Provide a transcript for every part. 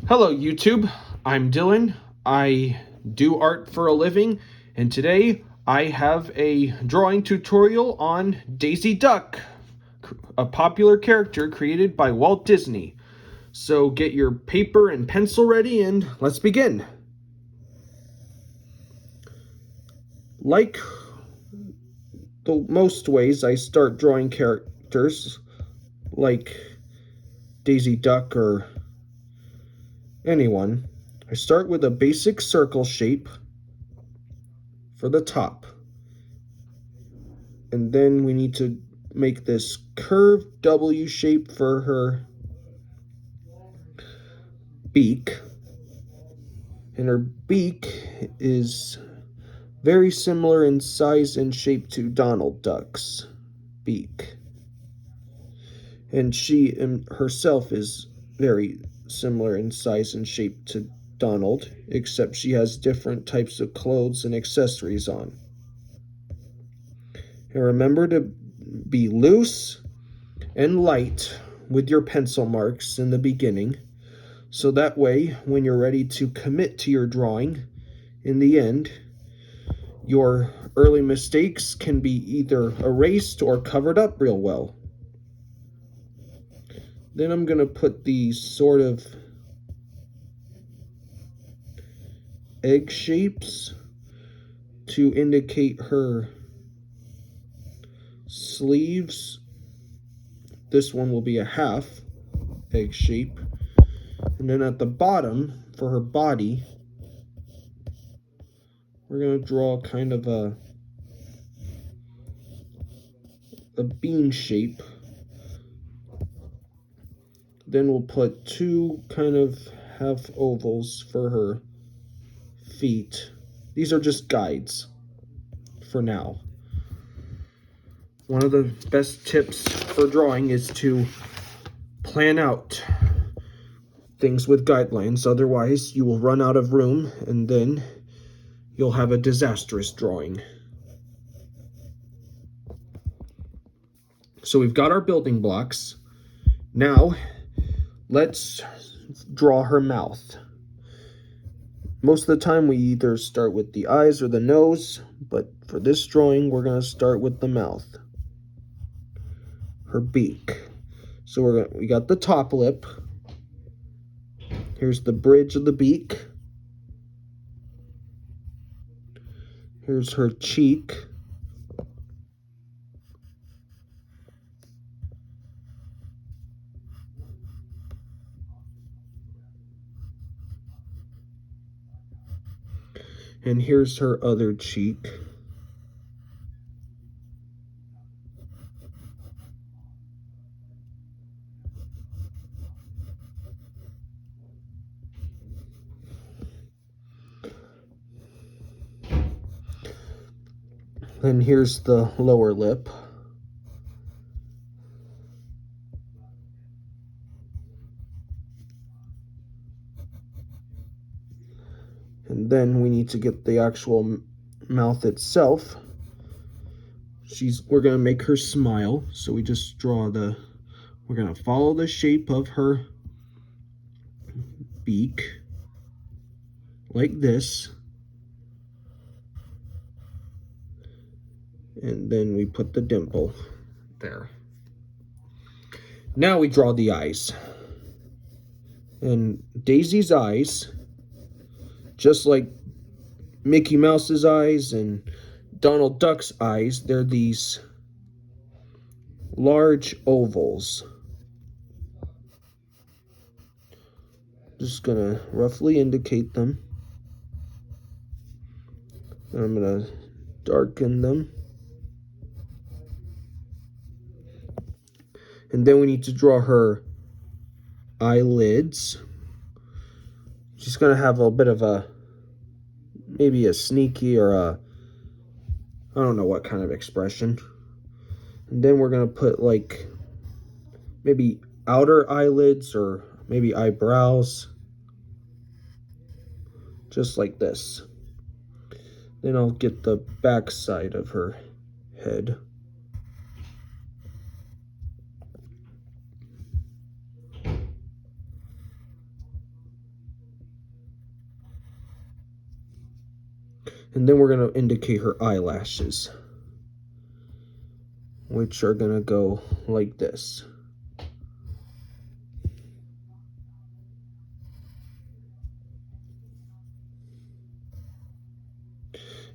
Hello YouTube, I'm Dylan. I do art for a living, and today I have a drawing tutorial on Daisy Duck, a popular character created by Walt Disney. So get your paper and pencil ready and let's begin. Like the most ways I start drawing characters, like Daisy Duck or anyone, I start with a basic circle shape for the top. And then we need to make this curved W shape for her beak. And her beak is very similar in size and shape to Donald Duck's beak. And she herself is very similar in size and shape to Donald, except she has different types of clothes and accessories on. And remember to be loose and light with your pencil marks in the beginning, so that way when you're ready to commit to your drawing in the end, your early mistakes can be either erased or covered up real well. Then I'm going to put these sort of egg shapes to indicate her sleeves. This one will be a half egg shape. And then at the bottom, for her body, we're going to draw kind of a bean shape. Then we'll put two kind of half ovals for her feet. These are just guides for now. One of the best tips for drawing is to plan out things with guidelines. Otherwise, you will run out of room and then you'll have a disastrous drawing. So we've got our building blocks. Now, let's draw her mouth. Most of the time we either start with the eyes or the nose, but for this drawing we're going to start with the mouth. Her beak. So we got the top lip. Here's the bridge of the beak. Here's her cheek. And here's her other cheek. Then here's the lower lip. And then we need to get the actual mouth itself. We're going to make her smile. So we just draw we're going to follow the shape of her beak like this. And then we put the dimple there. Now we draw the eyes. And Daisy's eyes, just like Mickey Mouse's eyes and Donald Duck's eyes, they're these large ovals. Just gonna roughly indicate them. And I'm gonna darken them. And then we need to draw her eyelids. She's gonna have a bit of maybe a sneaky or I don't know what kind of expression. And then we're gonna put like maybe outer eyelids or maybe eyebrows. Just like this. Then I'll get the back side of her head. And then we're going to indicate her eyelashes, which are going to go like this.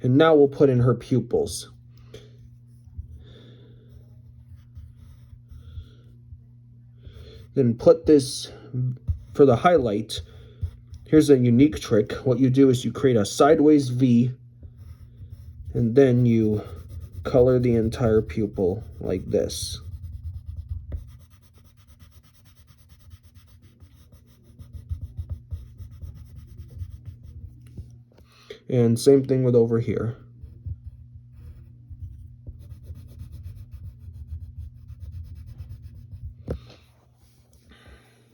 And now we'll put in her pupils. Then put this, for the highlight, here's a unique trick. What you do is you create a sideways V, and then you color the entire pupil like this. And same thing with over here.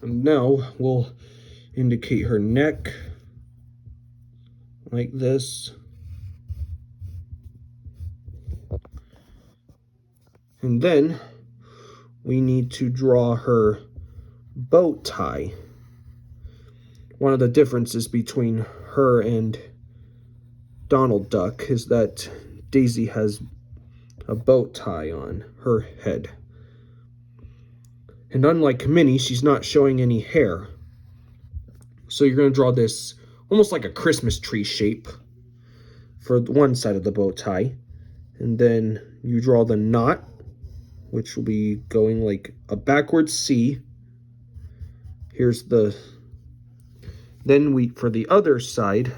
And now we'll indicate her neck like this. And then we need to draw her bow tie. One of the differences between her and Donald Duck is that Daisy has a bow tie on her head. And unlike Minnie, she's not showing any hair. So you're going to draw this almost like a Christmas tree shape for one side of the bow tie. And then you draw the knot, which will be going like a backwards C. Here's the... Then for the other side,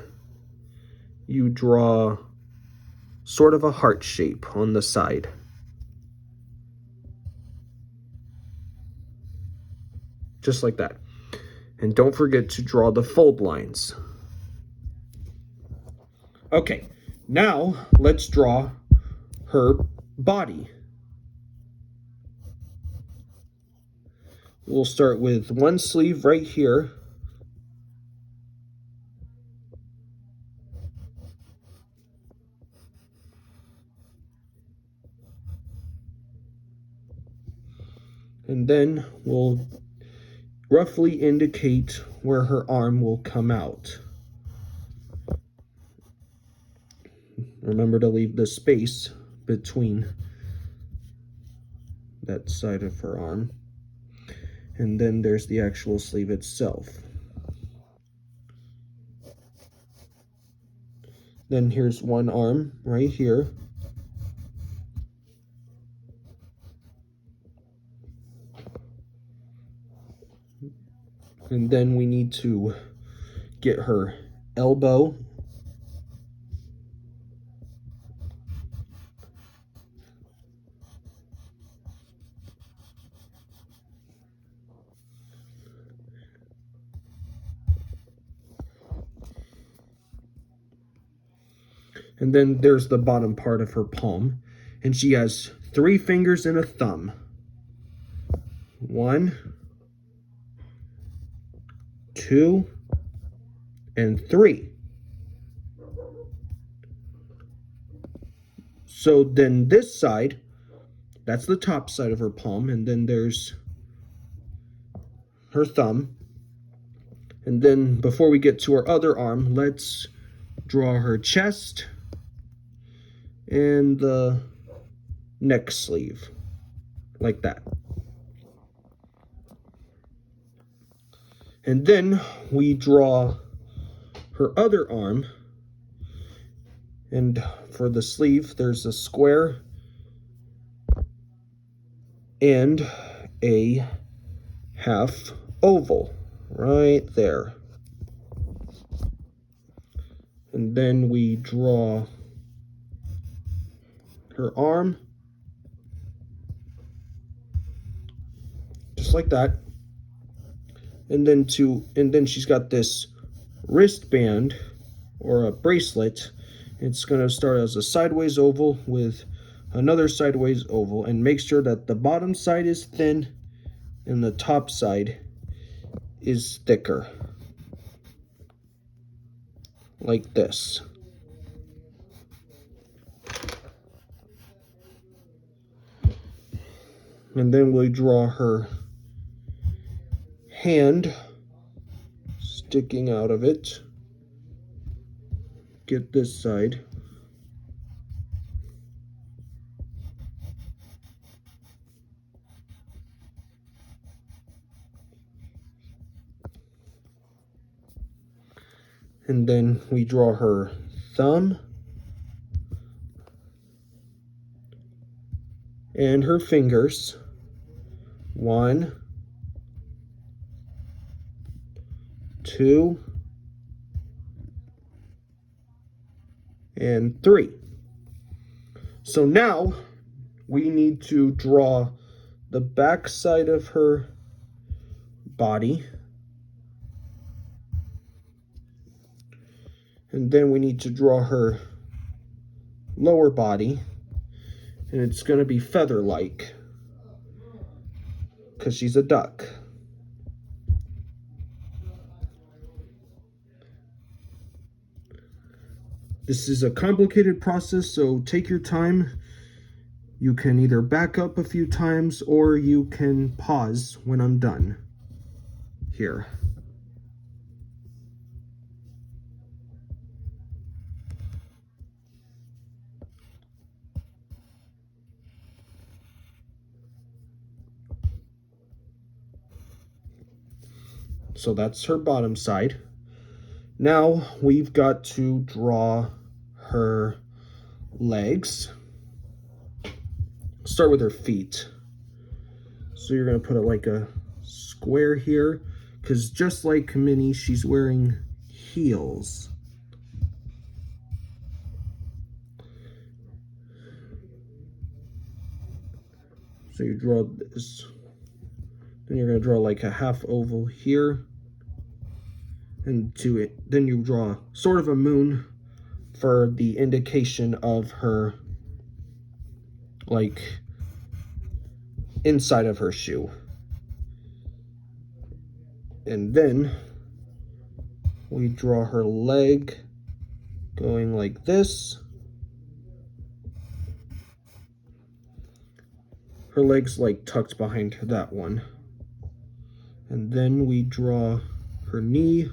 you draw sort of a heart shape on the side. Just like that. And don't forget to draw the fold lines. Okay, now let's draw her body. We'll start with one sleeve right here. And then we'll roughly indicate where her arm will come out. Remember to leave the space between that side of her arm. And then there's the actual sleeve itself. Then here's one arm right here. And then we need to get her elbow. And then there's the bottom part of her palm. And she has 3 fingers and a thumb. 1, 2, and 3. So then this side, that's the top side of her palm, and then there's her thumb. And then before we get to her other arm, let's draw her chest and the neck sleeve, like that. And then we draw her other arm, and for the sleeve, there's a square and a half oval right there. And then we draw her arm, just like that. And then she's got this wristband or a bracelet. It's going to start as a sideways oval with another sideways oval, and make sure that the bottom side is thin and the top side is thicker, like this. And then we draw her hand sticking out of it. Get this side And then we draw her thumb and her fingers. 1, 2, and 3. So now we need to draw the back side of her body. And then we need to draw her lower body. And it's going to be feather-like because she's a duck. This is a complicated process, so take your time. You can either back up a few times or you can pause when I'm done here. So that's her bottom side. Now we've got to draw her legs. Start with her feet. So you're going to put it like a square here, because just like Minnie, she's wearing heels. So you draw this. Then you're going to draw like a half oval here. And to it, then you draw sort of a moon for the indication of her, like, inside of her shoe. And then we draw her leg going like this. Her leg's like tucked behind that one. And then we draw her knee.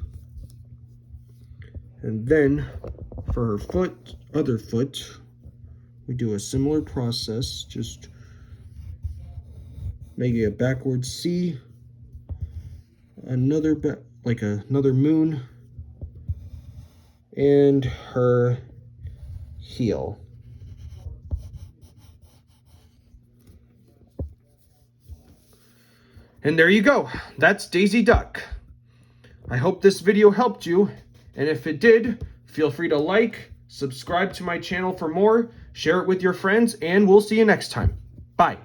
And then for her foot, other foot, we do a similar process, just making a backward C, another another moon, and her heel. And there you go. That's Daisy Duck. I hope this video helped you. And if it did, feel free to like, subscribe to my channel for more, share it with your friends, and we'll see you next time. Bye.